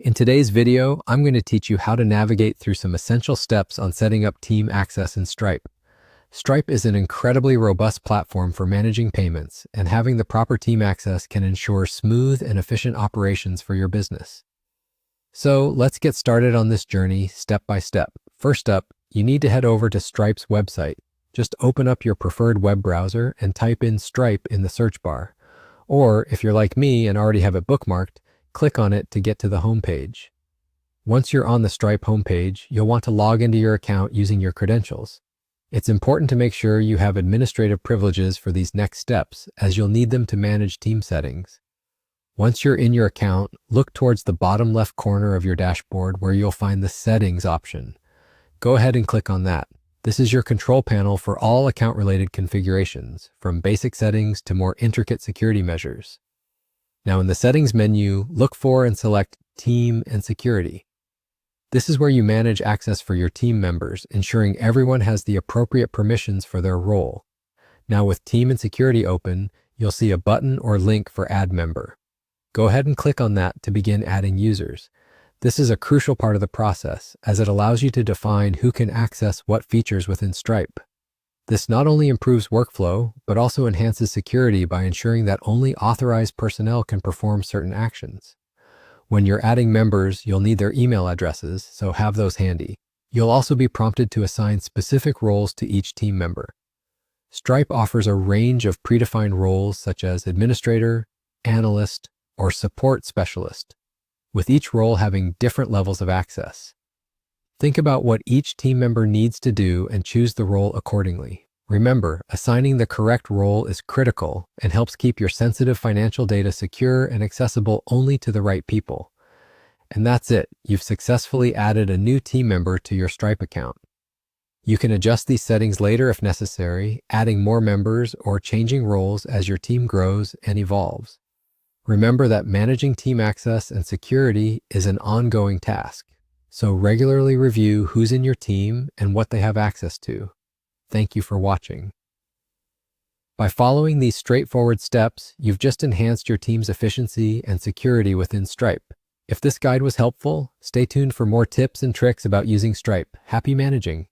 In today's video, I'm going to teach you how to navigate through some essential steps on setting up team access in Stripe. Stripe is an incredibly robust platform for managing payments, and having the proper team access can ensure smooth and efficient operations for your business. So let's get started on this journey step by step. First up, you need to head over to Stripe's website. Just open up your preferred web browser and type in Stripe in the search bar. Or if you're like me and already have it bookmarked, click on it to get to the home page. Once you're on the Stripe homepage, you'll want to log into your account using your credentials. It's important to make sure you have administrative privileges for these next steps, as you'll need them to manage team settings. Once you're in your account, look towards the bottom left corner of your dashboard where you'll find the Settings option. Go ahead and click on that. This is your control panel for all account-related configurations, from basic settings to more intricate security measures. Now in the Settings menu, look for and select Team and Security. This is where you manage access for your team members, ensuring everyone has the appropriate permissions for their role. Now with Team and Security open, you'll see a button or link for Add Member. Go ahead and click on that to begin adding users. This is a crucial part of the process, as it allows you to define who can access what features within Stripe. This not only improves workflow, but also enhances security by ensuring that only authorized personnel can perform certain actions. When you're adding members, you'll need their email addresses, so have those handy. You'll also be prompted to assign specific roles to each team member. Stripe offers a range of predefined roles such as administrator, analyst, or support specialist, with each role having different levels of access. Think about what each team member needs to do and choose the role accordingly. Remember, assigning the correct role is critical and helps keep your sensitive financial data secure and accessible only to the right people. And that's it. You've successfully added a new team member to your Stripe account. You can adjust these settings later if necessary, adding more members or changing roles as your team grows and evolves. Remember that managing team access and security is an ongoing task, so regularly review who's in your team and what they have access to. Thank you for watching. By following these straightforward steps, you've just enhanced your team's efficiency and security within Stripe. If this guide was helpful, stay tuned for more tips and tricks about using Stripe. Happy managing!